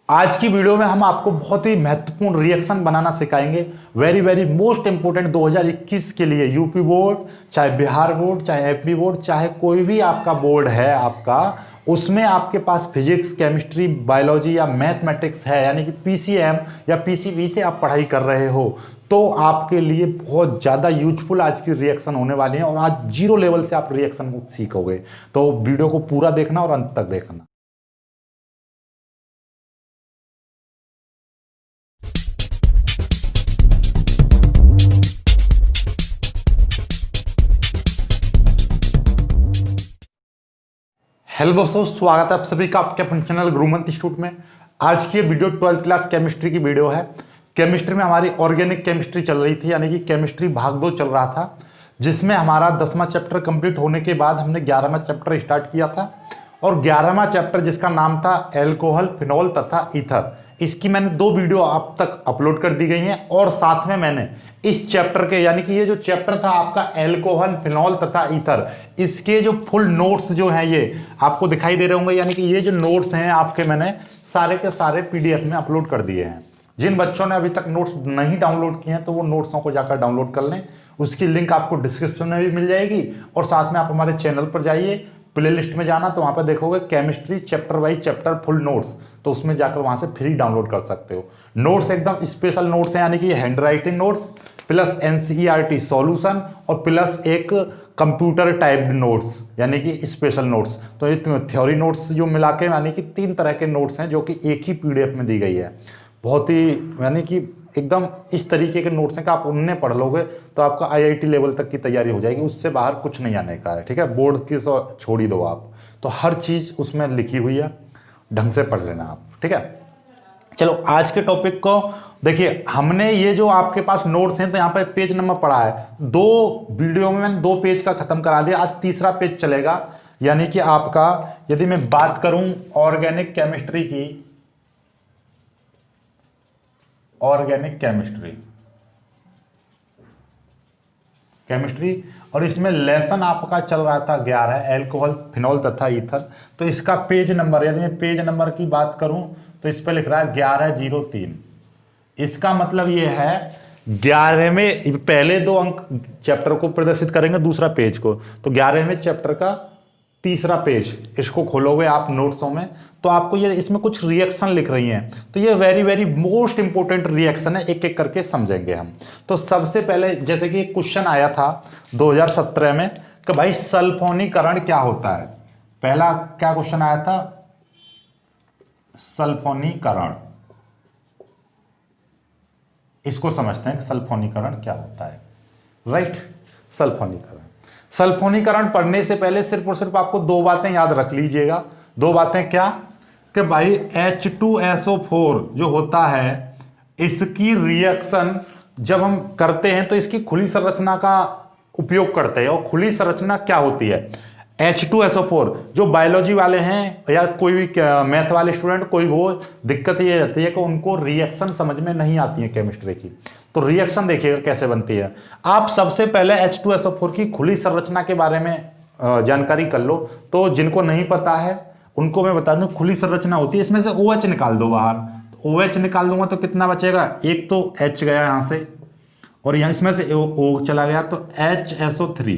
आज की वीडियो में हम आपको बहुत ही महत्वपूर्ण रिएक्शन बनाना सिखाएंगे। वेरी वेरी मोस्ट इंपोर्टेंट 2021 के लिए यूपी बोर्ड, चाहे बिहार बोर्ड, चाहे एमपी बोर्ड, चाहे कोई भी आपका बोर्ड है आपका, उसमें आपके पास फिजिक्स, केमिस्ट्री, बायोलॉजी या मैथमेटिक्स है, यानी कि पीसीएम या पीसीबी से आप पढ़ाई कर रहे हो, तो आपके लिए बहुत ज़्यादा यूजफुल आज की रिएक्शन होने वाली है और आज जीरो लेवल से आप रिएक्शन को सीखोगे। तो वीडियो को पूरा देखना और अंत तक देखना। हेलो दोस्तों, स्वागत है आप सभी का आपके अपने चैनल गुरुमंत इंस्टीट्यूट में। आज की वीडियो 12th क्लास केमिस्ट्री की वीडियो है। केमिस्ट्री में हमारी ऑर्गेनिक केमिस्ट्री चल रही थी, यानी कि केमिस्ट्री भाग 2 चल रहा था, जिसमें हमारा 10वां चैप्टर कंप्लीट होने के बाद हमने 11वां चैप्टर स्टार्ट किया था। और 11वां चैप्टर जिसका नाम था एल्कोहल, फिनॉल तथा ईथर, इसकी मैंने 2 वीडियो अब तक अपलोड कर दी गई हैं। और साथ में मैंने इस चैप्टर के, यानी कि ये जो चैप्टर था आपका एल्कोहल, फिनॉल तथा ईथर, इसके जो फुल नोट्स जो हैं ये आपको दिखाई दे रहे होंगे। यानी कि ये जो नोट्स हैं आपके मैंने सारे के सारे पीडीएफ में अपलोड कर दिए हैं। जिन बच्चों ने अभी तक नोट्स नहीं डाउनलोड किए हैं तो वो नोट्सों को जाकर डाउनलोड कर लें। उसकी लिंक आपको डिस्क्रिप्शन में भी मिल जाएगी। और साथ में आप हमारे चैनल पर जाइए, प्लेलिस्ट में जाना तो वहाँ पर देखोगे chemistry chapter by chapter full notes, तो उसमें जाकर वहाँ से फ्री डाउनलोड कर सकते हो। नोट्स एकदम स्पेशल नोट्स हैं, यानी कि hand writing notes plus NCERT solution और प्लस एक कंप्यूटर टाइप्ड नोट्स, यानी कि स्पेशल नोट्स। तो ये थ्योरी नोट्स जो मिला के, यानी कि 3 तरह के नोट्स हैं जो कि एक ही पीडीएफ में दी गई है। बहुत ही, यानी कि एकदम इस तरीके के नोट्स हैं कि आप उन्हें पढ़ लोगे तो आपका आईआईटी लेवल तक की तैयारी हो जाएगी, उससे बाहर कुछ नहीं आने का है। ठीक है, बोर्ड की तो छोड़ ही दो आप, तो हर चीज़ उसमें लिखी हुई है, ढंग से पढ़ लेना आप। ठीक है, चलो आज के टॉपिक को देखिए। हमने ये जो आपके पास नोट्स हैं तो यहाँ पे पेज नंबर पड़ा है, 2 वीडियो में मैंने 2 पेज का खत्म करा दिया, आज तीसरा पेज चलेगा। यानी कि आपका, यदि मैं बात करूं ऑर्गेनिक केमिस्ट्री की, ऑर्गेनिक केमिस्ट्री और इसमें लेसन आपका चल रहा था 11, एल्कोहल, फिनॉल तथा ईथर। तो इसका पेज नंबर, यदि मैं पेज नंबर की बात करूं तो इस पे लिख रहा है 1103। इसका मतलब ये है 11 में पहले 2 अंक चैप्टर को प्रदर्शित करेंगे, दूसरा पेज को। तो 11वें चैप्टर का तीसरा पेज, इसको खोलोगे आप नोट्सों में तो आपको ये इसमें कुछ रिएक्शन लिख रही हैं। तो ये very very most important reaction है, एक एक करके समझेंगे हम। तो सबसे पहले, जैसे कि एक क्वेश्चन आया था 2017 में कि भाई सल्फोनीकरण क्या होता है। पहला क्या क्वेश्चन आया था, सल्फोनीकरण। इसको समझते हैं कि सल्फोनीकरण क्या होता है। राइट, सल्फोनीकरण पढ़ने से पहले सिर्फ और सिर्फ आपको 2 बातें याद रख लीजिएगा। 2 बातें क्या, कि भाई H2SO4 जो होता है, इसकी रिएक्शन जब हम करते हैं तो इसकी खुली संरचना का उपयोग करते हैं। और खुली संरचना क्या होती है, H2SO4, जो बायोलॉजी वाले हैं या कोई भी मैथ वाले स्टूडेंट, कोई वो दिक्कत ये रहती है कि उनको रिएक्शन समझ में नहीं आती है केमिस्ट्री की। तो रिएक्शन देखिएगा कैसे बनती है। आप सबसे पहले H2SO4 की खुली संरचना के बारे में जानकारी कर लो। तो जिनको नहीं पता है उनको मैं बता दूं, खुली संरचना होती है, इसमें से OH निकाल दो बाहर। तो OH निकाल दूंगा तो कितना बचेगा, एक तो H गया यहाँ से और यहाँ इसमें से O चला गया, तो HSO3।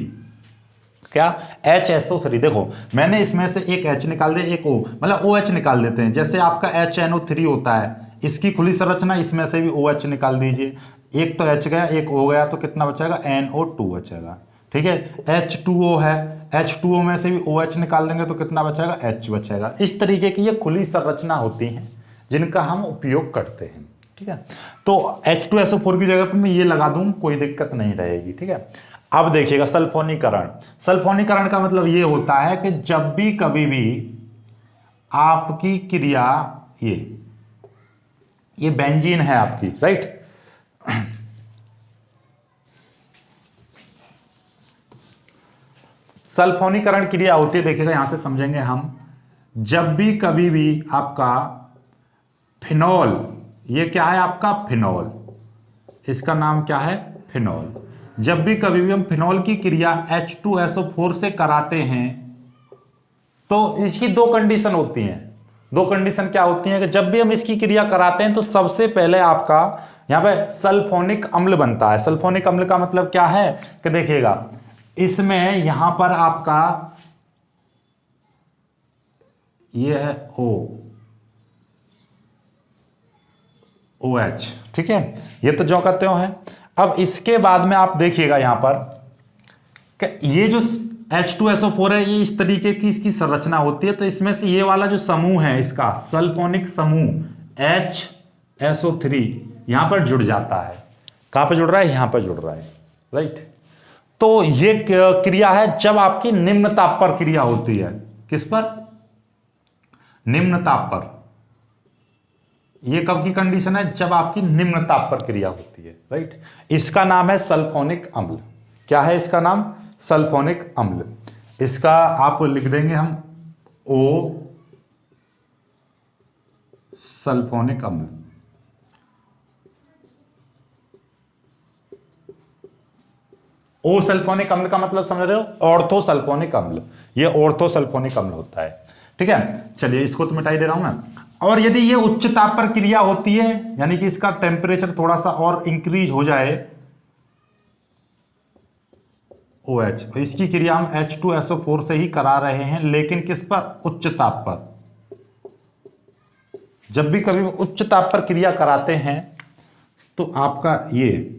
क्या, HSO3। देखो मैंने इसमें से एक H निकाल दिया, एक O, मतलब OH निकाल देते हैं। जैसे आपका HNO3 होता है, इसकी खुली संरचना, इसमें से भी OH निकाल दीजिए। एक तो H गया, एक O गया, तो कितना बचेगा, NO2 बचेगा। ठीक है, H2O है, H2O में से भी OH निकाल देंगे तो कितना बचेगा, H बचेगा। इस तरीके की ये खुली संरचना होती हैं जिनका हम उपयोग करते हैं। ठीक है, तो H2SO4 की जगह पर मैं ये लगा दूं, कोई दिक्कत नहीं रहेगी। ठीक है, अब देखिएगा सल्फोनीकरण। सल्फोनीकरण का मतलब ये होता है कि जब भी कभी भी आपकी क्रिया, ये बेंजीन है आपकी, राइट, सल्फोनीकरण क्रिया होती है, देखिएगा यहां से समझेंगे हम। जब भी कभी भी आपका फिनॉल, ये क्या है आपका फिनॉल, इसका नाम क्या है फिनॉल। जब भी कभी भी हम फिनॉल की क्रिया H2SO4 से कराते हैं तो इसकी 2 कंडीशन होती हैं। दो कंडीशन क्या होती हैं कि जब भी हम इसकी क्रिया कराते हैं तो सबसे पहले आपका यहां पे सल्फोनिक अम्ल बनता है। सल्फोनिक अम्ल का मतलब क्या है कि देखिएगा, इसमें यहां पर आपका ये है OH, ठीक है, ये तो जो कहते हो है। अब इसके बाद में आप देखिएगा यहां पर कि ये जो H2SO4 है, ये इस तरीके की इसकी संरचना होती है। तो इसमें से ये वाला जो समूह है इसका सल्फोनिक समूह HSO3 यहां पर जुड़ जाता है। कहां पर जुड़ रहा है? यहां पर जुड़ रहा है, राइट। तो ये क्रिया है जब आपकी निम्न ताप पर क्रिया होती है। किस पर? निम्न ताप पर। ये कब की कंडीशन है? जब आपकी निम्न ताप पर क्रिया होती है, राइट। इसका नाम है सल्फोनिक अम्ल। क्या है इसका नाम? सल्फोनिक अम्ल। इसका आप लिख देंगे हम O सल्फोनिक अम्ल। O सल्फोनिक अम्ल का मतलब समझ रहे हो? ऑर्थो सल्फोनिक अम्ल। ये ऑर्थो सल्फोनिक अम्ल होता है, ठीक है। चलिए इसको तो मिटाई दे रहा हूं मैं। और यदि ये उच्च ताप पर क्रिया होती है, यानी कि इसका टेम्परेचर थोड़ा सा और इंक्रीज हो जाए, OH, इसकी क्रिया हम H2SO4 से ही करा रहे हैं, लेकिन किस पर? उच्च ताप पर। जब भी कभी उच्च ताप पर क्रिया कराते हैं तो आपका ये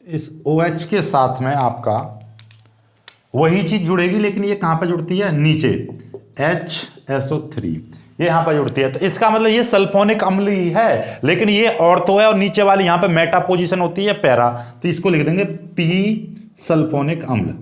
इस OH के साथ में आपका वही चीज जुड़ेगी, लेकिन ये कहां पर जुड़ती है? नीचे HSO3 ये यहां पर जुड़ती है। तो इसका मतलब ये सल्फोनिक अम्ल ही है, लेकिन ये ऑर्थो है और नीचे वाली यहां पे मेटा पोजीशन होती है पैरा। तो इसको लिख देंगे P सल्फोनिक अम्ल,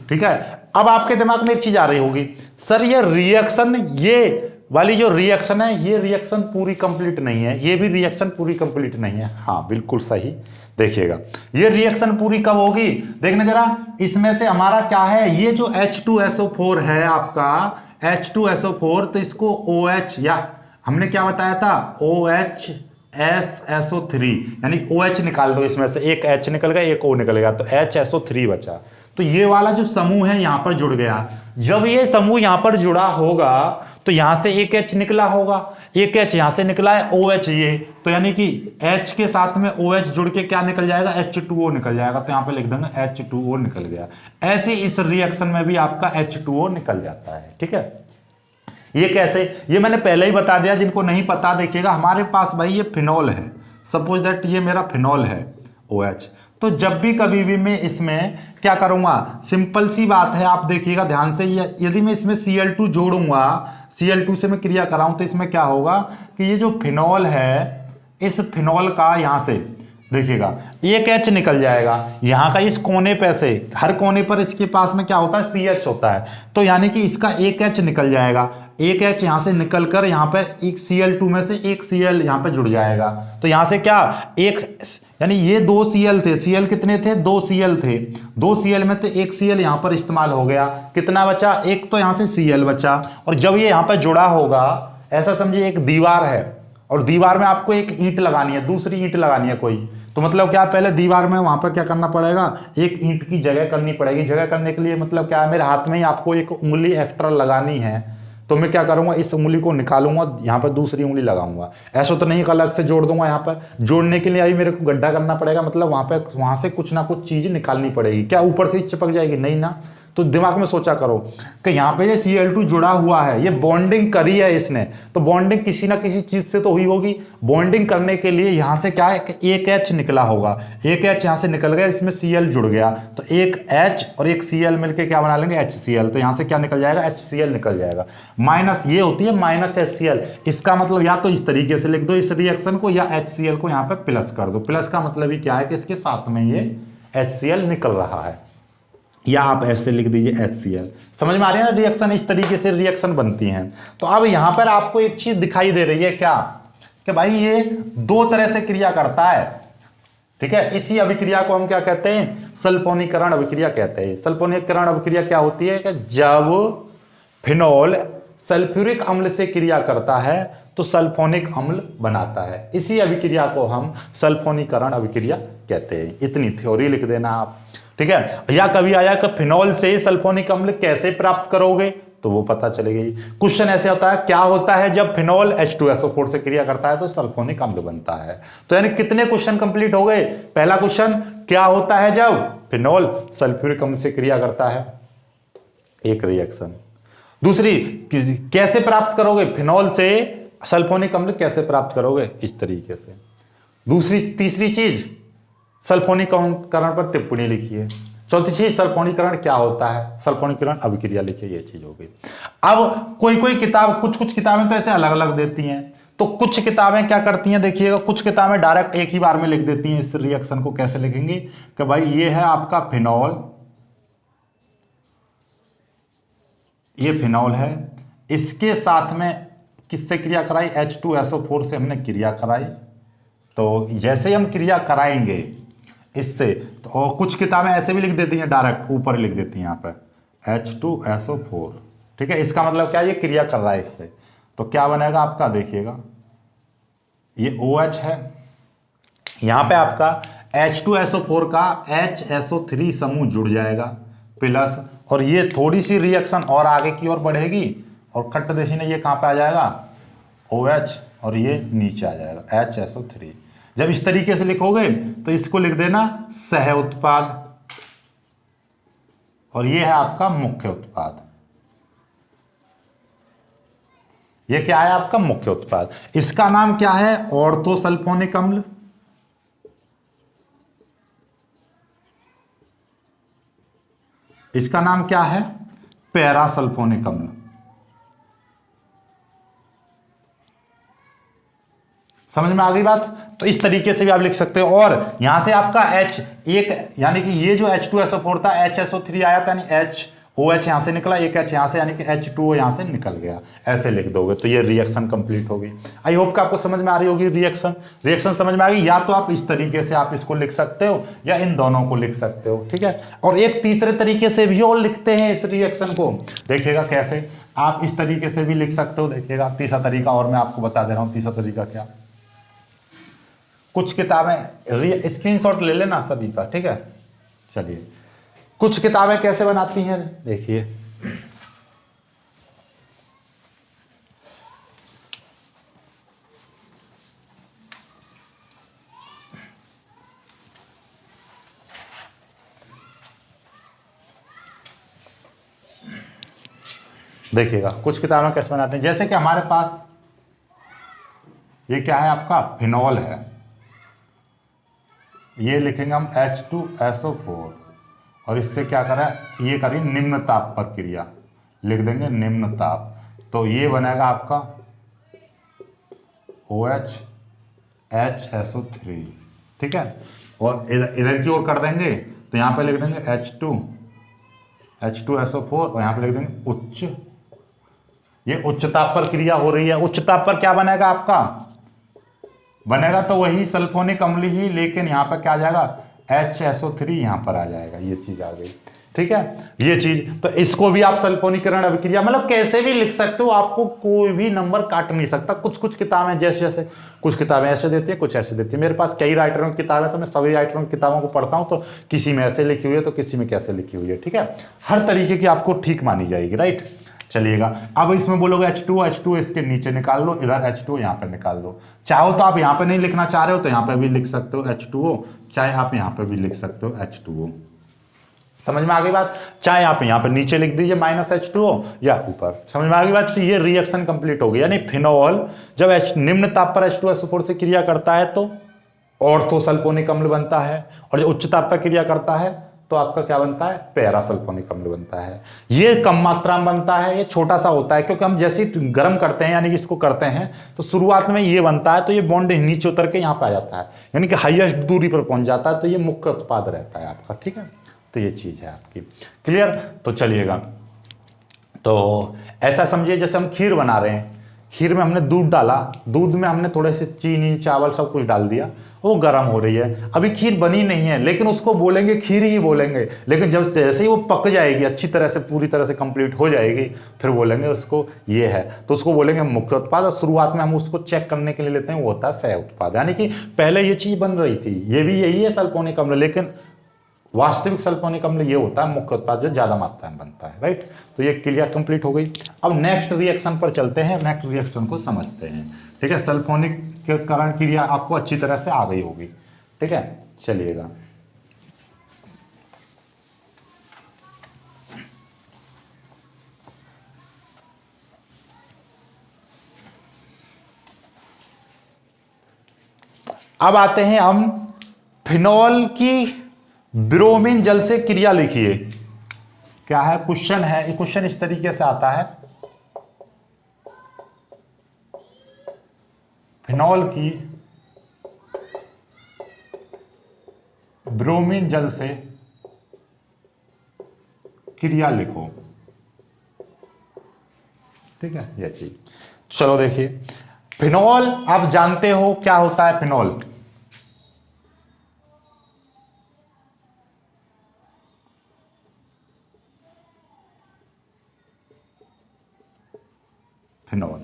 ठीक है। अब आपके दिमाग में एक चीज आ रही होगी, सर ये रिएक्शन, ये वाली जो रिएक्शन है, ये रिएक्शन पूरी कंप्लीट नहीं है, ये भी रिएक्शन पूरी कंप्लीट नहीं है। हाँ बिल्कुल सही। देखिएगा ये रिएक्शन पूरी कब होगी? देखना जरा, इसमें से हमारा क्या है, ये जो H2SO4 है आपका H2SO4, तो इसको OH, या हमने क्या बताया था? OHSSO3, यानी OH निकाल दो, इसमें से एक H निकल गया, एक O निकलेगा, तो HSO3 बचा। तो ये वाला जो समूह है यहां पर जुड़ गया। जब ये समूह यहां पर जुड़ा होगा तो यहां से एक H निकला होगा, एक H यहां से निकला है OH, ये तो यानी कि H के साथ में OH जुड़ के क्या निकल जाएगा? H2O निकल जाएगा। तो यहां पे लिख देंगे H2O निकल गया। ऐसे इस रिएक्शन में भी आपका H2O निकल जाता है, ठीक है। ये कैसे? ये मैंने पहले ही बता दिया, जिनको नहीं पता देखिएगा, हमारे पास भाई ये फिनॉल है, सपोज दैट ये मेरा फिनॉल है OH। तो जब भी कभी भी मैं इसमें क्या करूंगा, सिंपल सी बात है, आप देखिएगा ध्यान से, यदि मैं इसमें Cl2 जोड़ूंगा, Cl2 से मैं क्रिया कराऊं, तो इसमें क्या होगा कि ये जो फिनॉल है, इस फिनॉल का यहां से देखिएगा एक H निकल जाएगा। यहाँ का इस कोने पे से, हर कोने पर इसके पास में क्या होता है? CH होता है। तो यानी कि इसका एक H निकल जाएगा, एक H यहाँ से निकल कर यहाँ पे एक Cl2 में से एक Cl यहाँ पे जुड़ जाएगा। तो यहाँ से क्या, एक, यानी ये दो Cl थे, Cl कितने थे? 2 Cl थे, 2 Cl में से एक Cl यहाँ पर इस्तेमाल हो गया, कितना बचा? एक तो यहाँ से Cl बचा। और जब ये यहाँ पर जुड़ा होगा, ऐसा समझिए एक दीवार है, और दीवार में आपको एक ईंट लगानी है, दूसरी ईंट लगानी है कोई, तो मतलब क्या, पहले दीवार में वहां पर क्या करना पड़ेगा? एक ईंट की जगह करनी पड़ेगी। जगह करने के लिए मतलब क्या है, मेरे हाथ में ही आपको एक उंगली एक्स्ट्रा लगानी है, तो मैं क्या करूंगा, इस उंगली को निकालूंगा, यहाँ पर दूसरी उंगली लगाऊंगा। ऐसा तो नहीं अलग से जोड़ दूंगा। यहाँ पर जोड़ने के लिए अभी मेरे को गड्ढा करना पड़ेगा, मतलब वहां से कुछ ना कुछ चीज निकालनी पड़ेगी। क्या ऊपर से ही चिपक जाएगी? नहीं ना। तो दिमाग में सोचा करो कि यहाँ पे ये Cl2 जुड़ा हुआ है, ये बॉन्डिंग करी है इसने, तो बॉन्डिंग किसी ना किसी चीज से तो हुई होगी। बॉन्डिंग करने के लिए यहाँ से क्या है, एक H निकला होगा, एक H यहाँ से निकल गया, इसमें Cl जुड़ गया, तो एक H और एक Cl मिलके क्या बना लेंगे? HCl। तो यहाँ से क्या निकल जाएगा? HCl निकल जाएगा। माइनस ये होती है माइनस HCl। इसका मतलब या तो इस तरीके से लिख दो इस रिएक्शन को, या HCl को यहाँ पे प्लस कर दो। प्लस का मतलब ही क्या है कि इसके साथ में ये HCl निकल रहा है, या आप ऐसे लिख दीजिए HCl। समझ में आ रही है ना? रिएक्शन इस तरीके से रिएक्शन बनती हैं। तो अब यहां पर आपको एक चीज दिखाई दे रही है क्या, कि भाई ये दो तरह से क्रिया करता है, ठीक है। इसी अभिक्रिया को हम क्या कहते हैं? सल्फोनीकरण अभिक्रिया कहते हैं। सल्फोनीकरण अभिक्रिया क्या होती है कि जब फिनॉल सल्फ्यूरिक अम्ल से क्रिया करता है तो सल्फोनिक अम्ल बनाता है। इसी अभिक्रिया को हम सल्फोनीकरण अभिक्रिया कहते हैं। इतनी थ्योरी लिख देना आप, ठीक है। या कभी आया कि फिनॉल से सल्फोनिक अम्ल कैसे प्राप्त करोगे, तो वो पता चलेगी। क्वेश्चन ऐसे होता है, क्या होता है जब फिनॉल H2SO4 से क्रिया करता है तो सल्फोनिक अम्ल बनता है। तो यानी कितने क्वेश्चन कंप्लीट हो गए। पहला क्वेश्चन, क्या होता है जब फिनॉल सल्फ्यूरिक अम्ल से क्रिया करता है, एक रिएक्शन। दूसरी, कैसे प्राप्त करोगे, फिनॉल से सल्फोनिक अम्ल कैसे प्राप्त करोगे, इस तरीके से। दूसरी, तीसरी चीज, सल्फोनीकरण पर टिप्पणी लिखिए। चौथी चीज, सल्फोनीकरण क्या होता है, सल्फोनीकरण अभिक्रिया लिखिए। ये चीज हो गई। अब कोई किताब, कुछ किताबें तो ऐसे अलग अलग देती हैं, तो कुछ किताबें क्या करती हैं देखिएगा, कुछ किताबें डायरेक्ट एक ही बार में लिख देती हैं। इस रिएक्शन को कैसे लिखेंगे कि भाई ये है आपका फिनॉल, ये फिनॉल है, इसके साथ में किससे क्रिया कराई, H2SO4 से हमने क्रिया कराई। तो जैसे ही हम क्रिया कराएंगे इससे, तो कुछ किताबें ऐसे भी लिख देती हैं, डायरेक्ट ऊपर लिख देती हैं यहाँ पे H2SO4, ठीक है। इसका मतलब क्या है, ये क्रिया कर रहा है इससे। तो क्या बनेगा आपका, देखिएगा ये OH है, यहाँ पे आपका H2SO4 का HSO3 समूह जुड़ जाएगा प्लस, और ये थोड़ी सी रिएक्शन और आगे की ओर बढ़ेगी और खट्ट देशी ने ये कहाँ पे आ जाएगा, OH, और ये नीचे आ जाएगा HSO3। जब इस तरीके से लिखोगे तो इसको लिख देना सह उत्पाद, और ये है आपका मुख्य उत्पाद। ये क्या है आपका मुख्य उत्पाद। इसका नाम क्या है, ऑर्थोसल्फोनिक अम्ल। इसका नाम क्या है, पैरासल्फोनिक अम्ल। समझ में आ गई बात। तो इस तरीके से भी आप लिख सकते हो। और यहां से आपका H एक, यानी कि ये जो H2SO4 था, HSO3 आया था, यानी OH यहां से निकला, एक H यहां से, यानी कि H2O यहां से निकल गया। ऐसे लिख दोगे तो ये रिएक्शन कंप्लीट होगी। आई होप कि आपको समझ में आ रही होगी। रिएक्शन समझ में आ गई। या तो आप इस तरीके से आप इसको लिख सकते हो, या इन दोनों को लिख सकते हो, ठीक है। और एक तीसरे तरीके से भी और लिखते हैं इस रिएक्शन को, देखिएगा कैसे। आप इस तरीके से भी लिख सकते हो, देखिएगा तीसरा तरीका, और मैं आपको बता दे रहा हूं तीसरा तरीका क्या। कुछ किताबें, स्क्रीनशॉट ले लेना सभी का, ठीक है। चलिए, कुछ किताबें कैसे बनाती हैं, देखिए। देखिएगा कुछ किताबें कैसे बनाते हैं। जैसे कि हमारे पास ये क्या है, आपका फिनॉल है, ये लिखेंगे हम H2SO4, और इससे क्या करें, ये करें निम्न ताप पर क्रिया, लिख देंगे निम्न ताप। तो ये बनेगा आपका OH HSO3, ठीक है। और इधर की ओर कर देंगे तो यहाँ पे लिख देंगे H2SO4, और यहाँ पे लिख देंगे उच्च। ये उच्च ताप पर क्रिया हो रही है। उच्च ताप पर क्या बनेगा आपका, बनेगा तो वही सल्फोनिक अम्ल ही, लेकिन यहाँ पर क्या आ जाएगा, HSO3 यहाँ पर आ जाएगा। ये चीज आ गई, ठीक है। ये चीज, तो इसको भी आप सल्फोनीकरण अभिक्रिया, मतलब कैसे भी लिख सकते हो, आपको कोई भी नंबर काट नहीं सकता। कुछ किताबें जैसे कुछ किताबें ऐसे देती है, कुछ ऐसे देती है। मेरे पास कई राइटरों की किताबें, तो मैं सभी राइटरों की किताबों को पढ़ता हूँ, तो किसी में ऐसे लिखी हुई है तो किसी में कैसे लिखी हुई है, ठीक है। हर तरीके की आपको ठीक मानी जाएगी, राइट। चलिएगा, अब इसमें बोलोगे H2 इसके नीचे निकाल लो, इधर H2 यहाँ पे निकाल दो। चाहो तो आप यहाँ पे नहीं लिखना चाह रहे हो तो यहाँ पे भी लिख सकते हो H2O, चाहे आप यहाँ पे भी लिख सकते हो H2O। समझ में आ गई बात। चाहे आप यहाँ पे नीचे लिख दीजिए -H2O, या ऊपर। समझ में आ गई बात। तो ये रिएक्शन कंप्लीट हो गई। यानी फिनॉल जब निम्न ताप पर H2SO4 से क्रिया करता है तो ऑर्थोसल्फोनिक अम्ल बनता है, और जब उच्च ताप पर क्रिया करता है तो आपका क्या बनता है, पैरासल्फोनिक अम्ल बनता है। ये कम मात्रा में बनता है, ये छोटा सा होता है, क्योंकि हम जैसे ही गर्म करते हैं, यानी कि इसको करते हैं, तो शुरुआत में ये बनता है, तो ये बॉन्ड नीचे उतर के यहाँ पे आ जाता है, यानी कि हाईएस्ट दूरी पर पहुंच जाता है। तो ये मुख्य उत्पाद रहता है आपका, ठीक है। तो ये चीज है आपकी, क्लियर। तो चलिएगा, तो ऐसा समझिए जैसे हम खीर बना रहे हैं। खीर में हमने दूध डाला, दूध में हमने थोड़े से चीनी चावल सब कुछ डाल दिया, वो गर्म हो रही है, अभी खीर बनी नहीं है, लेकिन उसको बोलेंगे खीर ही बोलेंगे। लेकिन जब जैसे ही वो पक जाएगी अच्छी तरह से, पूरी तरह से कंप्लीट हो जाएगी, फिर बोलेंगे उसको ये है, तो उसको बोलेंगे मुख्य उत्पाद। और शुरुआत में हम उसको चेक करने के लिए लेते हैं, वो होता है सह उत्पाद। यानी कि पहले ये चीज बन रही थी, ये भी यही है सल्फोनिक अम्ल, लेकिन वास्तविक सल्फोनिक अम्ल ये होता है मुख्य उत्पाद जो ज्यादा मात्रा में बनता है, राइट। तो ये क्रिया कंप्लीट हो गई। अब नेक्स्ट रिएक्शन पर चलते हैं, नेक्स्ट रिएक्शन को समझते हैं, ठीक है। सल्फोनिकरण क्रिया आपको अच्छी तरह से आ गई होगी, ठीक है। चलिएगा, अब आते हैं हम फिनॉल की ब्रोमीन जल से क्रिया लिखिए। क्या है क्वेश्चन है, क्वेश्चन इस तरीके से आता है, फिनॉल की ब्रोमीन जल से क्रिया लिखो, ठीक है ये चीज। चलो देखिए, फिनॉल आप जानते हो क्या होता है फिनॉल। फिनॉल,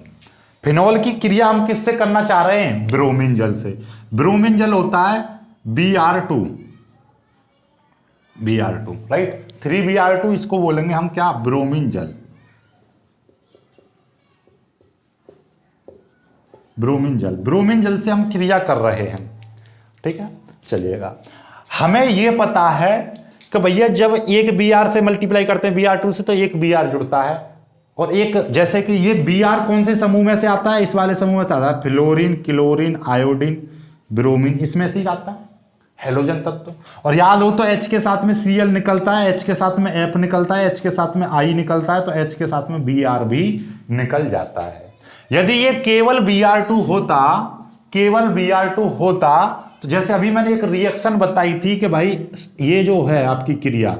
फिनॉल की क्रिया हम किससे करना चाह रहे हैं, ब्रोमीन जल से। ब्रोमीन जल होता है Br2, Br2 राइट, 3Br2, इसको बोलेंगे हम क्या, ब्रोमीन जल। ब्रोमीन जल, ब्रोमीन जल से हम क्रिया कर रहे हैं, ठीक है। चलिएगा, हमें यह पता है कि भैया जब एक Br से मल्टीप्लाई करते हैं Br2 से, तो एक Br जुड़ता है, और एक जैसे कि ये Br कौन से समूह में से आता है, इस वाले समूह में से आता है, फ्लोरीन, क्लोरीन, आयोडीन, ब्रोमीन, इसमें से ही आता है हेलोजन तत्व। और याद हो तो H के साथ में Cl निकलता है, H के साथ में F निकलता है, H के साथ में I निकलता है, तो H के साथ में Br भी निकल जाता है। यदि ये केवल Br2 होता, केवल Br2 होता, तो जैसे अभी मैंने एक रिएक्शन बताई थी कि भाई ये जो है आपकी क्रिया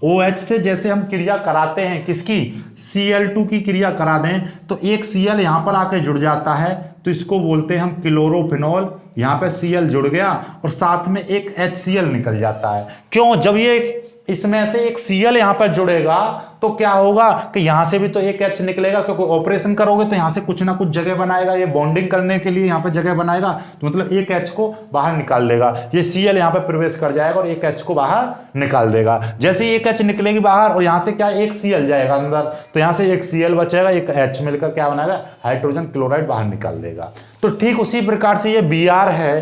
OH से जैसे हम क्रिया कराते हैं, किसकी, Cl2 की क्रिया करा दें, तो एक Cl यहां पर आके जुड़ जाता है, तो इसको बोलते हैं हम क्लोरोफिनॉल। यहां पे Cl जुड़ गया और साथ में एक HCl निकल जाता है। क्यों, जब ये इसमें से एक Cl यहां पर जुड़ेगा तो क्या होगा कि यहां से भी तो एक H निकलेगा, क्योंकि ऑपरेशन करोगे तो यहां से कुछ ना कुछ जगह बनाएगा, ये बॉन्डिंग करने के लिए यहां पर जगह बनाएगा, तो मतलब एक H को बाहर निकाल देगा, ये Cl यहां पर प्रवेश कर जाएगा और एक H को बाहर निकाल देगा। जैसे एक H निकलेगी बाहर और यहां से क्या एक Cl जाएगा अंदर, तो यहां से एक Cl बचेगा, एक H मिलकर क्या बनाएगा, हाइड्रोजन क्लोराइड बाहर निकाल देगा। तो ठीक उसी प्रकार से ये Br है,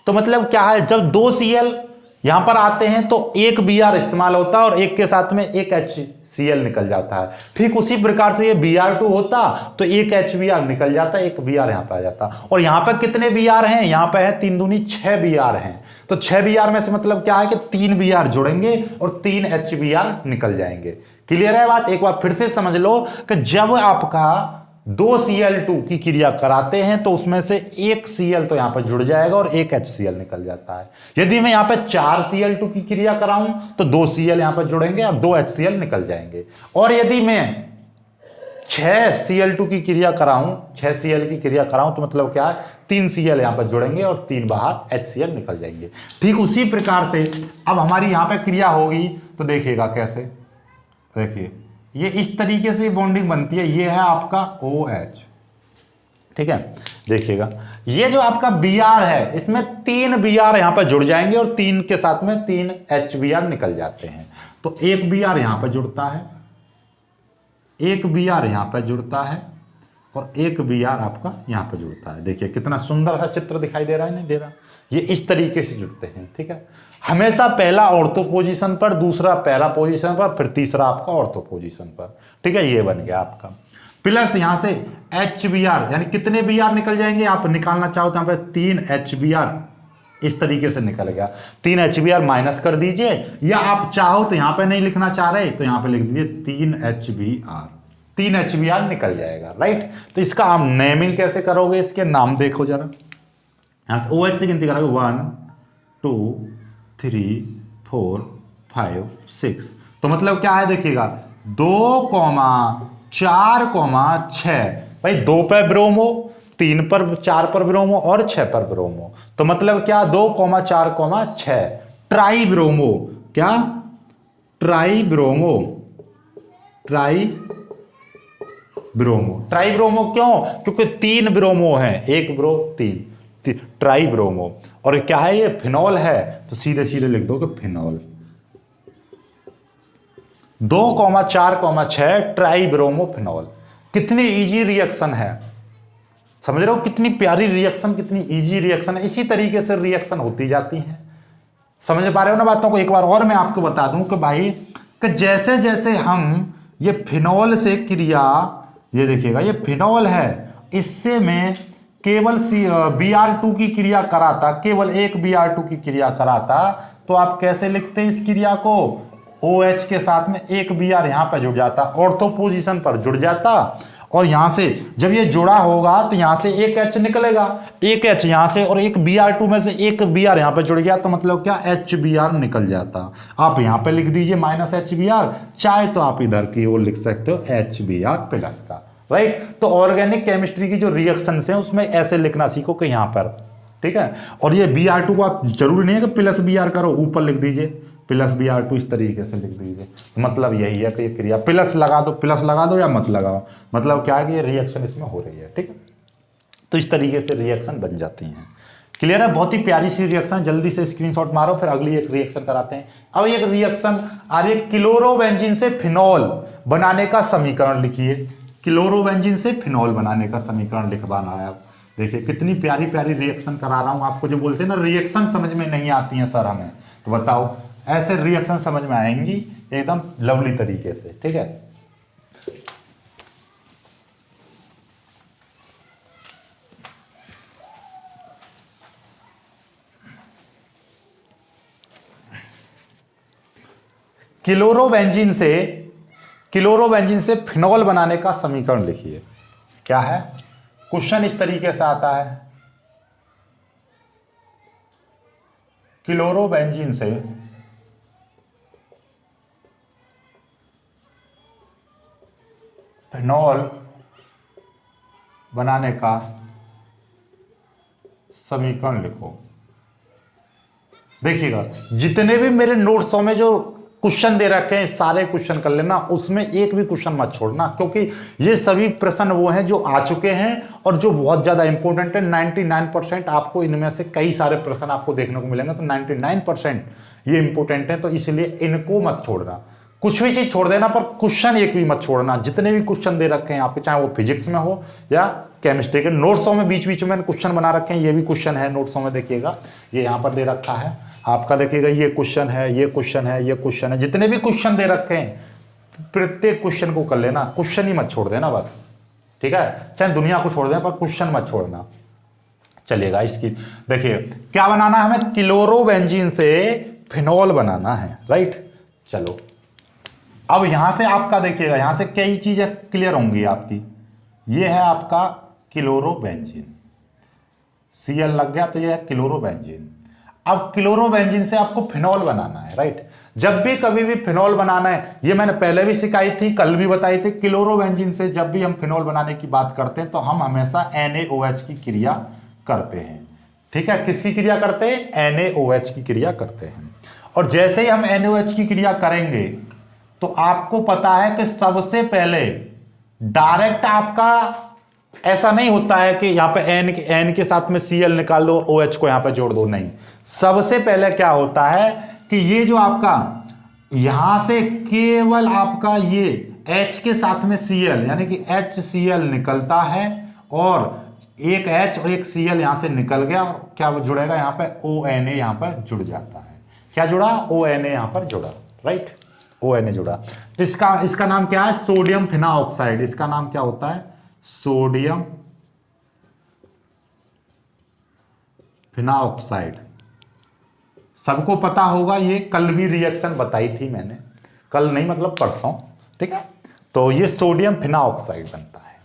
तो मतलब क्या है, जब दो Cl यहां पर आते हैं तो एक Br इस्तेमाल होता है और एक के साथ में एक HCl निकल जाता है। ठीक उसी प्रकार से ये Br2 होता तो एक HBr निकल जाता, एक Br यहां पर आ जाता। और यहां पर कितने Br हैं, यहां पर है 3 दूनी 6 Br हैं, तो 6 Br में से मतलब क्या है कि 3 Br जुड़ेंगे और 3 HBr निकल जाएंगे। क्लियर है बात, एक बार फिर से समझ लो कि जब आपका 2 Cl2 की क्रिया कराते हैं तो उसमें से एक Cl तो यहां पर जुड़ जाएगा और एक HCl निकल जाता है। यदि मैं यहां पर 4 Cl2 की क्रिया कराऊं तो 2 Cl यहां पर जुड़ेंगे और 2 HCl निकल जाएंगे। और यदि मैं 6 Cl2 की क्रिया कराऊं, 6 Cl की क्रिया कराऊं तो मतलब क्या है, 3 Cl यहां पर जुड़ेंगे और 3 बाहर HCl निकल जाएंगे। ठीक उसी प्रकार से अब हमारी यहां पर क्रिया होगी, तो देखिएगा कैसे, देखिए ये इस तरीके से बॉन्डिंग बनती है, ये है आपका OH, ठीक है। देखिएगा ये जो आपका Br है, इसमें 3 Br यहां पर जुड़ जाएंगे और 3 के साथ में 3 HBr निकल जाते हैं। तो एक Br यहां पर जुड़ता है, एक Br यहां पर जुड़ता है और एक Br आपका यहां पर जुड़ता है। देखिए कितना सुंदर सा चित्र दिखाई दे रहा है, नहीं दे रहा, ये इस तरीके से जुड़ते हैं, ठीक है। हमेशा पहला ऑर्थो पोजीशन पर, दूसरा पैरा पोजीशन पर, फिर तीसरा आपका ऑर्थो पोजीशन पर, ठीक है। ये बन गया आपका। प्लस यहां से HBr, यानी कितने Br निकल जाएंगे, आप निकालना चाहो तो यहां पर 3 HBr इस तरीके से निकल गया। 3 HBr माइनस कर दीजिए, या आप चाहो तो यहां पे नहीं लिखना चाह रहे तो यहां पे लिख दीजिए 3 HBr, 3 HBr निकल जाएगा, राइट। तो इसका आप नेमिंग कैसे करोगे, इसके नाम देखो जरा, यहां से OH से गिनती करोगे 1 2 3 4 5 6, तो मतलब क्या है देखिएगा 2, 4, 6, भाई 2 पर ब्रोमो, 3 पर 4 पर ब्रोमो और 6 पर ब्रोमो। तो मतलब क्या 2, 4, 6 ट्राई ब्रोमो। क्या? Try bromo. Try bromo. Try bromo क्यों? क्योंकि 3 ब्रोमो है, 1 ब्रो 3, ट्राई ब्रोमो। और क्या है ये? फिनॉल है, तो सीधे सीधे लिख दो कि फिनॉल। 2, 4, 6 try bromo phenol. कितनी इजी रिएक्शन है, समझ रहे हो? कितनी प्यारी रिएक्शन, कितनी इजी रिएक्शन है। इसी तरीके से रिएक्शन होती जाती है। समझ पा रहे हो ना बातों को? एक बार और मैं आपको बता दूं कि भाई कि जैसे जैसे हम ये फिनॉल से क्रिया, ये देखिएगा ये फिनॉल है, इससे मैं केवल Br2 की क्रिया कराता, केवल एक Br2 की क्रिया कराता, तो आप कैसे लिखते हैं इस क्रिया को? OH के साथ में एक Br यहां पर जुड़ जाता, ऑर्थो पोजीशन पर जुड़ जाता, और यहां से जब ये जुड़ा होगा तो यहां से एक H निकलेगा, एक H यहां से, और एक Br2 में से एक Br यहां पे जुड़ गया, तो मतलब क्या? HBr निकल जाता। आप यहां पे लिख दीजिए -HBr, चाहे तो आप इधर की ओर लिख सकते हो HBr प्लस का, राइट। तो ऑर्गेनिक केमिस्ट्री की जो रिएक्शंस हैं उसमें ऐसे लिखना सीखो कि यहां पर, ठीक है। और ये Br2 को आप जरूरी नहीं है कि प्लस Br करो, ऊपर लिख दीजिए प्लस Br2, इस तरीके से लिख दीजिए। मतलब यही है कि ये क्रिया प्लस लगा दो या मत लगाओ, मतलब क्या है कि ये रिएक्शन इसमें हो रही है, ठीक है। तो इस तरीके से रिएक्शन बन जाती हैं। क्लियर है? बहुत ही प्यारी सी रिएक्शन, जल्दी से स्क्रीनशॉट मारो, फिर अगली एक रिएक्शन कराते हैं। अब एक रिएक्शन आ रही है, क्लोरोबेंजीन से फिनॉल बनाने का समीकरण लिखिए। क्लोरोबेंजीन से फिनॉल बनाने का समीकरण लिखवाना है। अब देखिए कितनी प्यारी प्यारी रिएक्शन करा रहा हूं आपको। जो बोलते हैं ना रिएक्शन समझ में नहीं आती है सर हमें, तो बताओ ऐसे रिएक्शन समझ में आएंगी एकदम लवली तरीके से, ठीक है। क्लोरोबेंजीन से फिनॉल बनाने का समीकरण लिखिए। क्या है क्वेश्चन? इस तरीके से आता है, क्लोरोबेंजीन से फिनॉल बनाने का समीकरण लिखो। देखिएगा जितने भी मेरे नोट्सों में जो क्वेश्चन दे रखे हैं सारे क्वेश्चन कर लेना, उसमें एक भी क्वेश्चन मत छोड़ना, क्योंकि ये सभी प्रश्न वो हैं जो आ चुके हैं और जो बहुत ज्यादा इंपॉर्टेंट है। 99% आपको इनमें से कई सारे प्रश्न आपको देखने को मिलेंगे, तो 99% ये इंपॉर्टेंट है, तो इसलिए इनको मत छोड़ना। कुछ भी चीज छोड़ देना पर क्वेश्चन एक भी मत छोड़ना। जितने भी क्वेश्चन दे रखे हैं आपके, चाहे वो फिजिक्स में हो या केमिस्ट्री के, नोट्सों में बीच बीच में क्वेश्चन बना रखे हैं। ये भी क्वेश्चन है नोट्सों में, देखिएगा ये यहां पर दे रखा है आपका, देखिएगा ये क्वेश्चन है, ये क्वेश्चन है, ये क्वेश्चन है। जितने भी क्वेश्चन दे रखे हैं प्रत्येक क्वेश्चन को कर लेना, क्वेश्चन ही मत छोड़ देना बस, ठीक है। चाहे दुनिया को छोड़ देना पर क्वेश्चन मत छोड़ना, चलिएगा। इसकी देखिए क्या बनाना है हमें? क्लोरोबेंजीन से फिनॉल बनाना है, राइट। चलो अब यहां से आपका देखिएगा, यहां से कई चीजें क्लियर होंगी आपकी। ये है आपका क्लोरोबेंजीन, Cl लग गया तो ये है क्लोरोबेंजीन। अब क्लोरोबेंजीन से आपको फिनॉल बनाना है, राइट। जब भी कभी भी फिनॉल बनाना है, ये मैंने पहले भी सिखाई थी, कल भी बताई थी, क्लोरोबेंजीन से जब भी हम फिनॉल बनाने की बात करते हैं तो हम हमेशा NaOH की क्रिया करते हैं, ठीक है। किसकी क्रिया करते हैं? NaOH की क्रिया करते हैं। और जैसे ही हम NaOH की क्रिया करेंगे तो आपको पता है कि सबसे पहले डायरेक्ट आपका ऐसा नहीं होता है कि यहां पे N के साथ में Cl निकाल दो और OH को यहां पे जोड़ दो, नहीं। सबसे पहले क्या होता है कि ये जो आपका यहां से केवल आपका ये H के साथ में Cl यानी कि HCl निकलता है, और एक H और एक Cl यहां से निकल गया, और क्या जुड़ेगा यहां पे? ONa यहां पर जुड़ जाता है। क्या जुड़ा? ONa यहां पर जुड़ा, राइट। ONa जुड़ा। तो इसका नाम क्या है? सोडियम फिनाऑक्साइड। इसका नाम क्या होता है? सोडियम फिनाऑक्साइड। सबको पता होगा, ये कल भी रिएक्शन बताई थी मैंने, कल नहीं मतलब परसों, ठीक है। तो ये सोडियम फिनाऑक्साइड बनता है।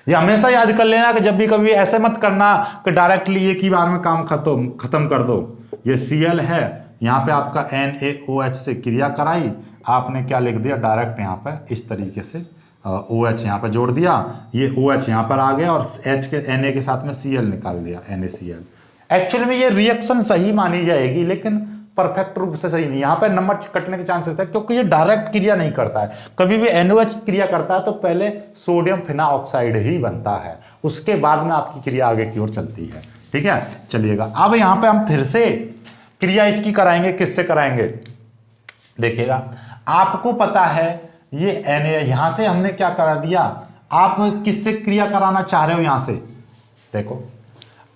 ये हमेशा याद कर लेना कि जब भी कभी ऐसे मत करना कि डायरेक्टली एक ही बार में काम खत्म कर दो। ये Cl है, यहां पे आपका NaOH से क्रिया कराई, आपने क्या लिख दिया डायरेक्ट, यहां पर इस तरीके से ओ एच यहाँ पर जोड़ दिया, ये ओ एच यहाँ पर आ गया और एच के Na के साथ में Cl निकाल दिया, NaCl। एक्चुअली में ये रिएक्शन सही मानी जाएगी लेकिन परफेक्ट रूप से सही नहीं, यहाँ पे नंबर कटने के चांसेस है क्योंकि ये डायरेक्ट क्रिया नहीं करता है। कभी भी NaOH क्रिया करता है तो पहले सोडियम फिनाऑक्साइड ही बनता है, उसके बाद में आपकी क्रिया आगे की ओर चलती है। ठीक है, चलिएगा अब यहाँ पे हम फिर से क्रिया इसकी कराएंगे, किससे कराएंगे देखिएगा। आपको पता है ये Na, यहां से हमने क्या करा दिया, आप किससे क्रिया कराना चाह रहे हो, यहां से देखो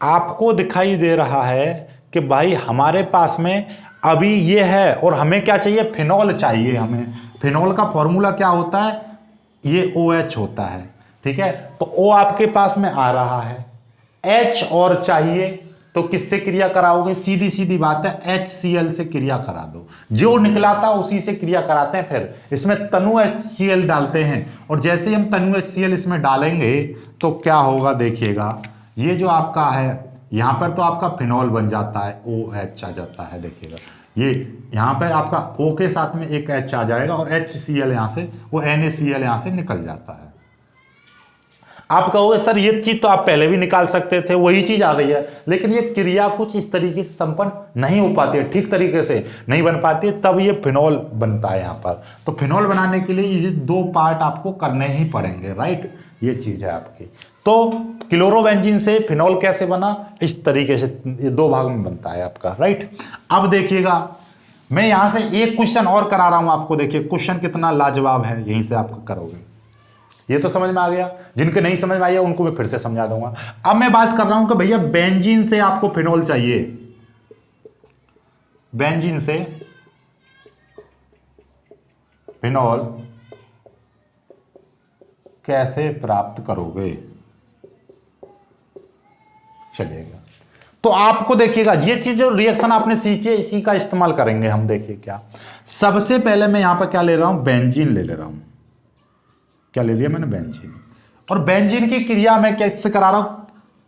आपको दिखाई दे रहा है कि भाई हमारे पास में अभी ये है और हमें क्या चाहिए, फिनॉल चाहिए। हमें फिनॉल का फॉर्मूला क्या होता है, ये OH होता है। ठीक है, तो O आपके पास में आ रहा है, H और चाहिए तो किससे क्रिया कराओगे, सीधी सीधी बात है HCl से क्रिया करा दो, जो निकलाता उसी से क्रिया कराते हैं। फिर इसमें तनु HCl डालते हैं और जैसे ही हम तनु HCl इसमें डालेंगे तो क्या होगा देखिएगा, ये जो आपका है यहाँ पर तो आपका फिनॉल बन जाता है, OH आ जाता है। देखिएगा ये यहाँ पर आपका O के साथ में एक H आ जाएगा और HCl यहाँ से, वो NaCl यहाँ से निकल जाता है। आप कहोगे सर ये चीज तो आप पहले भी निकाल सकते थे, वही चीज आ रही है, लेकिन ये क्रिया कुछ इस तरीके से संपन्न नहीं हो पाती है, ठीक तरीके से नहीं बन पाती है, तब ये फिनॉल बनता है यहाँ पर। तो फिनॉल बनाने के लिए ये 2 पार्ट आपको करने ही पड़ेंगे, राइट, ये चीज है आपकी। तो क्लोरोबेंजीन से फिनॉल कैसे बना, इस तरीके से ये 2 भाग में बनता है आपका, राइट। अब देखिएगा मैं यहां से एक क्वेश्चन और करा रहा हूं आपको, देखिए क्वेश्चन कितना लाजवाब है, यहीं से आप करोगे। ये तो समझ में आ गया, जिनके नहीं समझ में आया उनको मैं फिर से समझा दूंगा। अब मैं बात कर रहा हूं कि भैया बेंजीन से आपको फिनॉल चाहिए, बेंजीन से फिनॉल कैसे प्राप्त करोगे, चलिएगा। तो आपको देखिएगा ये चीज जो रिएक्शन आपने सीखी है इसी का इस्तेमाल करेंगे हम। देखिए क्या, सबसे पहले मैं यहां पर क्या ले रहा हूं, बेंजीन ले रहा हूं। क्या ले लिया मैंने, बेंजीन। और बेंजीन की क्रिया मैं कैसे करा रहा हूं,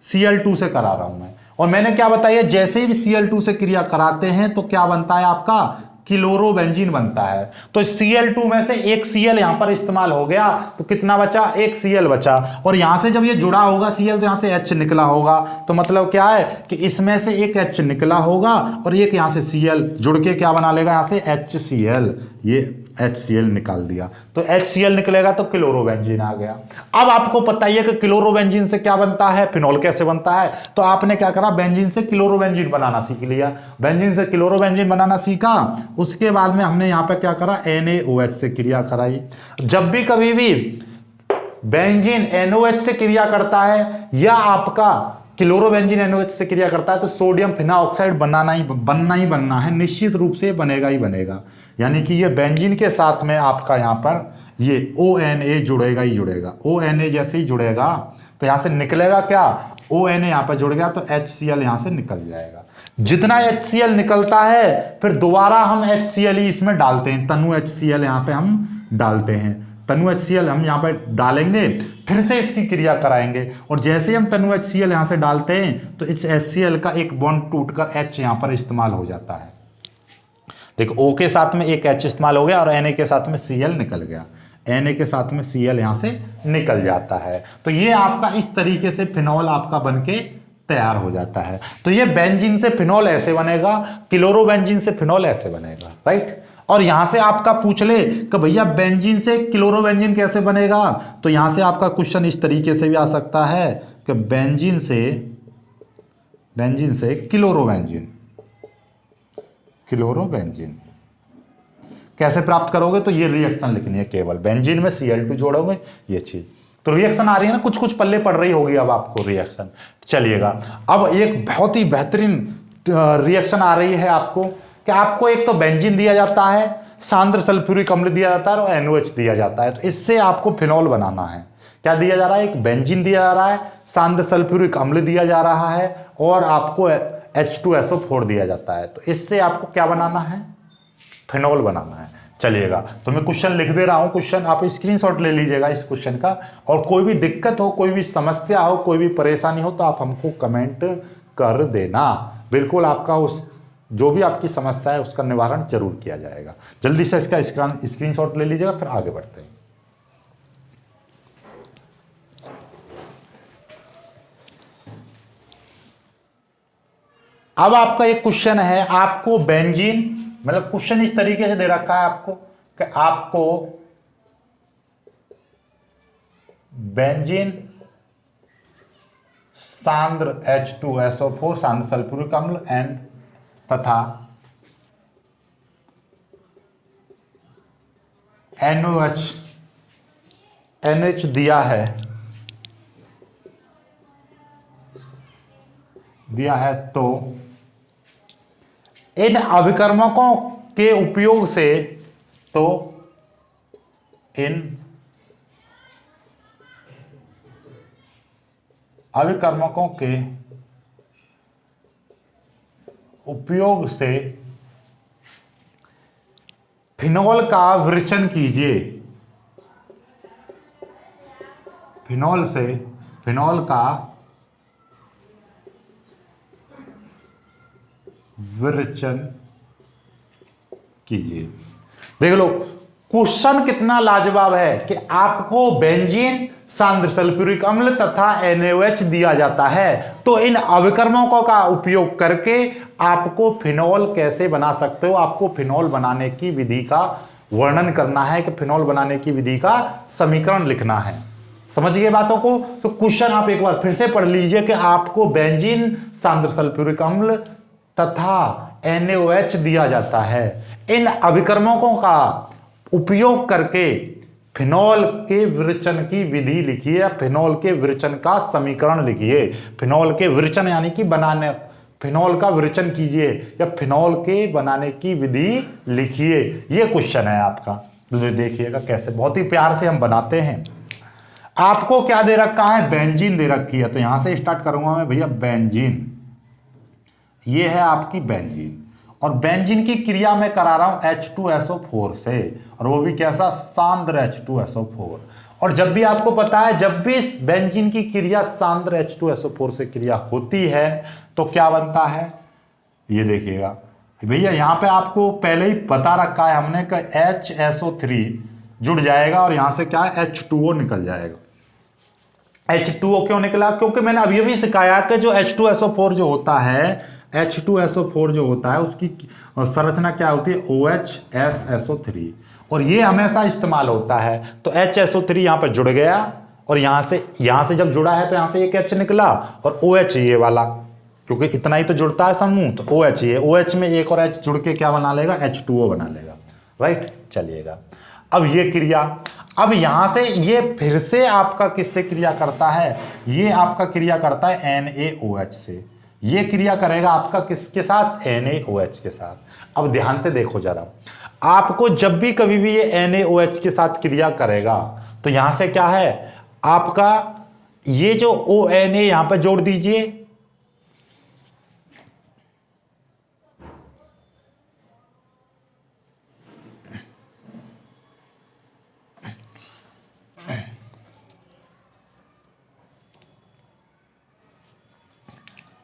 Cl2 से करा रहा हूं मैं। और मैंने क्या बताया, जैसे ही Cl2 से क्रिया कराते हैं तो क्या बनता है आपका, क्लोरोबेंजीन बनता है। तो Cl2 में से एक Cl यहां पर इस्तेमाल हो गया तो कितना बचा, एक Cl बचा। और यहां से जब ये जुड़ा होगा Cl तो यहां से H निकला होगा, तो मतलब क्या है कि इसमें से एक H निकला होगा और एक यहां से Cl जुड़ के क्या बना लेगा, यहां से HCl, ये HCl निकाल दिया तो HCl निकलेगा तो क्लोरोबेंजीन आ गया। अब आपको पता ही है कि क्लोरोबेंजीन से क्या बनता है, फिनॉल कैसे बनता है। तो आपने क्या करा, बेंजीन से क्लोरोबेंजीन बनाना सीख लिया। बेंजीन से क्लोरोबेंजीन बनाना सीखा, उसके बाद में हमने यहां पे क्या करा, NaOH से क्रिया कराई। जब भी कभी भी बेंजीन NaOH से क्रिया करता है या आपका क्लोरोबेंजीन NaOH से क्रिया करता है तो सोडियम फिनाऑक्साइड बनना ही है, निश्चित रूप से बनेगा ही बनेगा। यानी कि ये बेंजीन के साथ में आपका यहाँ पर ये ONA जुड़ेगा ही जुड़ेगा। ONA जैसे ही जुड़ेगा तो यहाँ से निकलेगा क्या, ONA यहाँ पर जुड़ गया तो HCl यहाँ से निकल जाएगा। जितना HCl निकलता है फिर दोबारा हम HCl ही इसमें डालते हैं, तनु HCl यहाँ पे हम डालते हैं। तनु HCl हम यहाँ पर डालेंगे, फिर से इसकी क्रिया कराएंगे और जैसे हम तनु HCl यहाँ से डालते हैं तो इस HCl का एक बॉन्ड टूटकर H यहाँ पर इस्तेमाल हो जाता है। देखो O के साथ में एक H इस्तेमाल हो गया और Na के साथ में Cl निकल गया, Na के साथ में Cl यहाँ से निकल जाता है। तो ये आपका इस तरीके से फिनॉल आपका बनके तैयार हो जाता है। तो ये बेंजीन से फिनॉल ऐसे बनेगा, क्लोरोबेंजीन से फिनॉल ऐसे बनेगा, राइट। और यहां से आपका पूछ ले कि भैया बेंजीन से क्लोरोबेंजीन कैसे बनेगा, तो यहां से आपका क्वेश्चन इस तरीके से भी आ सकता है कि बेंजीन से क्लोरोबेंजीन कैसे प्राप्त करोगे, तो ये रिएक्शन लिखनी है केवल, बेंजीन में Cl2 जोड़ोगे ये चीज। तो रिएक्शन आ रही है ना, कुछ कुछ पल्ले पड़ रही होगी अब आपको रिएक्शन। चलिएगा अब एक बहुत ही बेहतरीन रिएक्शन आ रही है आपको कि आपको एक तो बेंजीन दिया जाता है, सांद्र सल्फ्यूरिक अम्ल दिया जाता है और NaOH दिया जाता है। तो इससे आपको फिनॉल बनाना है। क्या दिया जा रहा है, एक बेंजीन दिया जा रहा है, सांद्र सल्फ्यूरिक अम्ल दिया जा रहा है और आपको H2SO4 दिया जाता है। तो इससे आपको क्या बनाना है, फिनॉल बनाना है। चलिएगा तो मैं क्वेश्चन लिख दे रहा हूं, क्वेश्चन आप स्क्रीनशॉट ले लीजिएगा इस क्वेश्चन का। और कोई भी दिक्कत हो, कोई भी समस्या हो, कोई भी परेशानी हो तो आप हमको कमेंट कर देना। बिल्कुल आपका उस जो भी आपकी समस्या है उसका निवारण जरूर किया जाएगा। जल्दी से इसका स्क्रीनशॉट ले लीजिएगा, फिर आगे बढ़ते हैं। अब आपका एक क्वेश्चन है, आपको बेंजीन, मतलब क्वेश्चन इस तरीके से दे रखा है आपको कि आपको बेंजीन सांद्र H2SO4 सांद्र सल्फ्यूरिक अम्ल एंड तथा NH दिया है तो इन अभिकर्मकों के उपयोग से, तो इन अभिकर्मकों के उपयोग से फिनॉल का विरेचन कीजिए। फिनॉल का विरेचन कीजिए। देख लो क्वेश्चन कितना लाजवाब है कि आपको बेंजीन सांद्र सल्फ्यूरिक अम्ल तथा NaOH दिया जाता है, तो इन अभिकर्मकों का उपयोग करके आपको फिनॉल कैसे बना सकते हो, आपको फिनॉल बनाने की विधि का वर्णन करना है कि फिनॉल बनाने की विधि का समीकरण लिखना है। समझ गए बातों को? तो क्वेश्चन आप एक बार फिर से पढ़ लीजिए कि आपको बेंजीन सांद्र सल्फ्यूरिक अम्ल तथा NaOH दिया जाता है, इन अभिकर्मकों का उपयोग करके फिनॉल के विरेचन की विधि लिखिए या फिनॉल के विरेचन का समीकरण लिखिए। फिनॉल के विरेचन यानी कि बनाने, फिनॉल का विरेचन कीजिए या फिनॉल के बनाने की विधि लिखिए। ये क्वेश्चन है आपका, तो देखिएगा कैसे बहुत ही प्यार से हम बनाते हैं। आपको क्या दे रखा है, बेंजीन दे रखी है, तो यहां से स्टार्ट करूंगा मैं भैया बेंजीन। ये है आपकी बेंजीन, और बेंजीन की क्रिया मैं करा रहा हूं H2SO4 से, और वो भी कैसा, सांद्र H2SO4। और जब भी आपको पता है, जब भी इस बेंजीन की क्रिया सांद्र H2SO4 से क्रिया होती है तो क्या बनता है, ये देखिएगा भैया। यहां पे आपको पहले ही बता रखा है हमने कि HSO3 जुड़ जाएगा और यहां से क्या है, H2O निकल जाएगा। H2O क्यों निकला, क्योंकि मैंने अभी अभी सिखाया कि जो H2SO4 जो होता है, H2SO4 जो होता है उसकी संरचना क्या होती है, OHSSO3, और ये हमेशा इस्तेमाल होता है। तो HSO3 यहां पर जुड़ गया और यहां से जब जुड़ा है तो यहां से एक H निकला और OH ये वाला, क्योंकि इतना ही तो जुड़ता है समूह, तो OH ये, OH में एक और H जुड़ के क्या बना लेगा, H2O बना लेगा। राइट, चलिएगा। अब ये क्रिया, अब यहां से ये फिर से आपका किससे क्रिया करता है, ये आपका क्रिया करता है NaOH से। ये क्रिया करेगा आपका किसके साथ, NaOH के साथ। अब ध्यान से देखो जरा, आपको जब भी कभी भी ये NaOH के साथ क्रिया करेगा तो यहां से क्या है आपका, ये जो ONA यहां पर जोड़ दीजिए,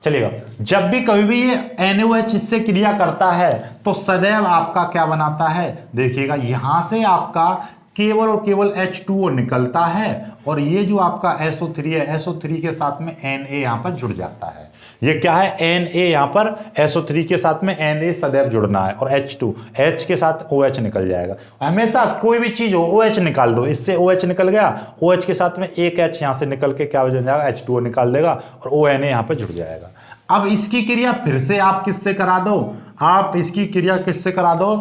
चलिएगा। जब भी कभी भी ये NaOH इससे क्रिया करता है तो सदैव आपका क्या बनाता है, देखिएगा यहां से आपका केवल और केवल H2O निकलता है, और ये जो आपका SO3 है, SO3 के साथ में Na यहां पर जुड़ जाता है। ये क्या है, Na यहां पर SO3 के साथ में Na सदैव जुड़ना है, और H2 H के साथ OH निकल जाएगा। हमेशा कोई भी चीज हो OH निकाल दो, इससे OH निकल गया, OH के साथ में एक H यहां से निकल के क्या हो जाएगा, H2O निकाल देगा और ONA यहां पर जुड़ जाएगा। अब इसकी क्रिया फिर से आप किससे करा दो, आप इसकी क्रिया किससे करा दो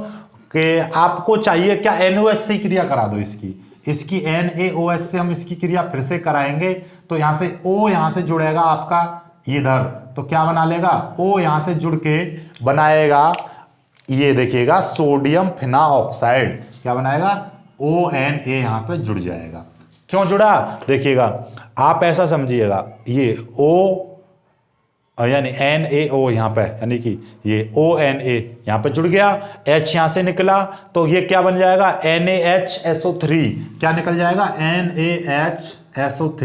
कि आपको चाहिए क्या, NaOH से क्रिया करा दो इसकी NaOH से हम इसकी क्रिया फिर से कराएंगे। तो यहां से O यहां से जुड़ेगा आपका इधर, तो क्या बना लेगा, O यहां से जुड़ के बनाएगा, ये देखिएगा सोडियम फिनाऑक्साइड, क्या बनाएगा, ONA यहां पे जुड़ जाएगा। क्यों जुड़ा, देखिएगा आप ऐसा समझिएगा, ये O यानी NaO यहाँ पे, यानी कि ये ONA यहाँ पे जुड़ गया, H यहाँ से निकला तो ये क्या बन जाएगा, NaHSO3, क्या निकल जाएगा, NaHSO3,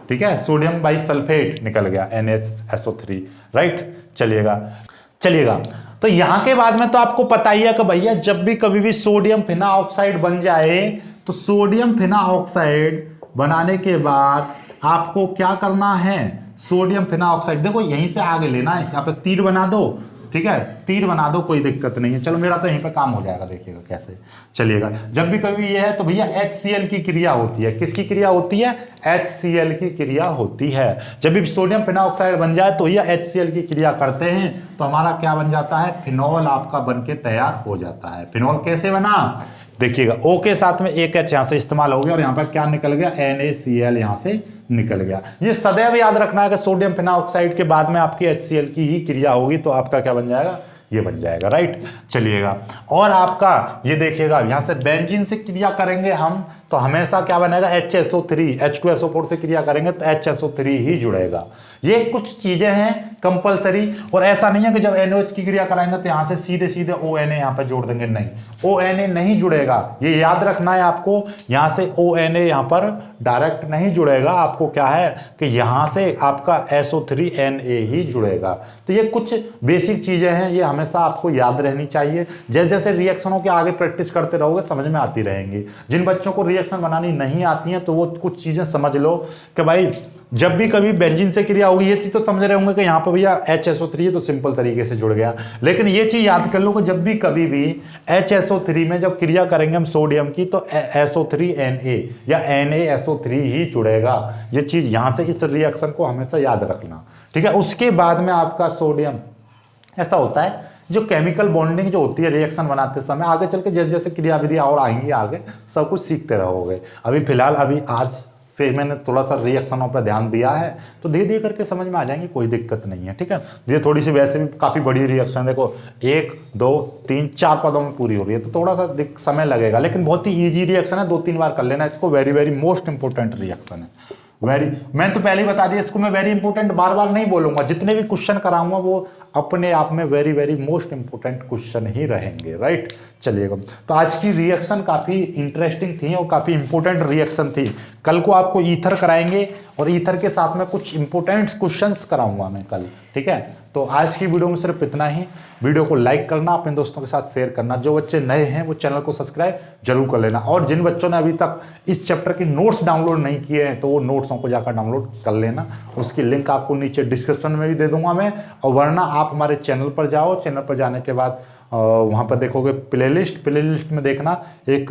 ठीक है, सोडियम बाइसल्फेट निकल गया NaHSO3। राइट, चलिएगा। तो यहाँ के बाद में तो आपको पता ही है कि भैया जब भी कभी भी सोडियम फिनाऑक्साइड बन जाए तो सोडियम फिनाऑक्साइड बनाने के बाद आपको क्या करना है, सोडियम फिनाऑक्साइड, देखो यहीं से आगे लेना है, यहाँ पे तीर बना दो, ठीक है, तीर बना दो, कोई दिक्कत नहीं है। चलो मेरा तो यहीं पे काम हो जाएगा, देखिएगा कैसे चलिएगा। जब भी कभी ये है तो भैया HCl की क्रिया होती है, किसकी क्रिया होती है? HCl की क्रिया होती है। जब भी सोडियम फिनाऑक्साइड बन जाए तो ये HCl की क्रिया करते हैं तो हमारा क्या बन जाता है? फिनॉल आपका बन के तैयार हो जाता है। फिनॉल कैसे बना? देखिएगा, O के साथ में एक H यहाँ से इस्तेमाल हो गया और यहाँ पर क्या निकल गया? NaCl यहाँ से निकल गया। ये सदैव याद रखना है कि सोडियम फिनाऑक्साइड के बाद में आपकी HCl की ही क्रिया होगी तो आपका क्या बन जाएगा? ये बन जाएगा, राइट। चलिएगा, और आपका ये देखिएगा यहां से बेंजीन से क्रिया करेंगे हम तो हमेशा क्या बनेगा? HSO3, H2SO4 से क्रिया करेंगे तो HSO3 ही जुड़ेगा। ये कुछ चीजें हैं कंपलसरी, और ऐसा नहीं है कि जब NOH की क्रिया कराएंगे तो यहां से सीधे सीधे ONA यहां पर जोड़ देंगे, नहीं, ONA नहीं जुड़ेगा। ये याद रखना है आपको, यहां से ONA यहां पर डायरेक्ट नहीं जुड़ेगा, आपको क्या है कि यहां से आपका SO3Na ही जुड़ेगा। तो ये कुछ बेसिक चीजें हैं, ये हमेशा आपको याद रहनी चाहिए। जैसे जैसे रिएक्शनों के आगे प्रैक्टिस करते रहोगे समझ में आती रहेंगी। जिन बच्चों को रिएक्शन बनानी नहीं आती हैं तो वो कुछ चीजें समझ लो कि भाई जब भी कभी बेंजीन से क्रिया होगी, ये चीज तो समझ रहे होंगे कि यहाँ पर भैया HSO3 है तो सिंपल तरीके से जुड़ गया, लेकिन ये चीज याद कर लो कि जब भी कभी भी HSO3 में जब क्रिया करेंगे हम सोडियम की तो SO3Na या NaSO3 ही जुड़ेगा। ये चीज यहाँ से इस रिएक्शन को हमेशा याद रखना, ठीक है। उसके बाद में आपका सोडियम ऐसा होता है जो केमिकल बॉन्डिंग जो होती है रिएक्शन बनाते समय, आगे चल के जैसे जैसे क्रियाविधियाँ और आएंगी आगे सब कुछ सीखते रहोगे। अभी फिलहाल अभी आज से मैंने थोड़ा सा रिएक्शनों पर ध्यान दिया है तो धीरे धीरे करके समझ में आ जाएंगे, कोई दिक्कत नहीं है, ठीक है। ये थोड़ी सी वैसे भी काफ़ी बड़ी रिएक्शन, देखो 1 2 3 4 पदों में पूरी हो रही है तो थोड़ा सा समय लगेगा, लेकिन बहुत ही ईजी रिएक्शन है, 2-3 बार कर लेना इसको। Very very most important reaction है। मैं तो पहले ही बता दिया इसको, मैं वेरी इंपॉर्टेंट बार बार नहीं बोलूंगा, जितने भी क्वेश्चन कराऊंगा वो अपने आप में very very most important question ही रहेंगे, राइट। चलिएगा, तो आज की रिएक्शन काफ़ी इंटरेस्टिंग थी और काफ़ी इंपॉर्टेंट रिएक्शन थी। कल को आपको ईथर कराएंगे और ईथर के साथ में कुछ इंपॉर्टेंट क्वेश्चंस कराऊंगा मैं कल, ठीक है। तो आज की वीडियो में सिर्फ इतना ही। वीडियो को लाइक करना, अपने दोस्तों के साथ शेयर करना, जो बच्चे नए हैं वो चैनल को सब्सक्राइब जरूर कर लेना, और जिन बच्चों ने अभी तक इस चैप्टर की नोट्स डाउनलोड नहीं किए हैं तो वो नोट्सों को जाकर डाउनलोड कर लेना। उसकी लिंक आपको नीचे डिस्क्रिप्शन में भी दे दूंगा मैं, और वरना आप हमारे चैनल पर जाओ, चैनल पर जाने के बाद वहाँ पर देखोगे प्लेलिस्ट में देखना एक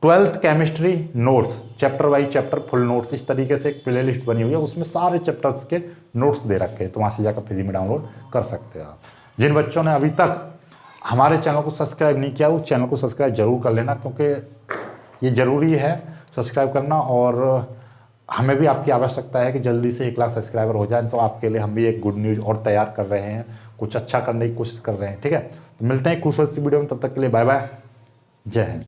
12th chemistry notes, chapter wise chapter full notes, इस तरीके से एक प्लेलिस्ट बनी हुई है, उसमें सारे चैप्टर्स के नोट्स दे रखे हैं, तो वहाँ से जाकर फ्री में डाउनलोड कर सकते हैं आप। जिन बच्चों ने अभी तक हमारे चैनल को सब्सक्राइब नहीं किया उस चैनल को सब्सक्राइब जरूर कर लेना, क्योंकि ये ज़रूरी है सब्सक्राइब करना, और हमें भी आपकी आवश्यकता है कि जल्दी से 1 लाख सब्सक्राइबर हो जाए। तो आपके लिए हम भी एक गुड न्यूज़ और तैयार कर रहे हैं, कुछ अच्छा करने की कोशिश कर रहे हैं, ठीक है। तो मिलते हैं खूबसूरत सी वीडियो में, तब तक के लिए बाय बाय, जय हिंद।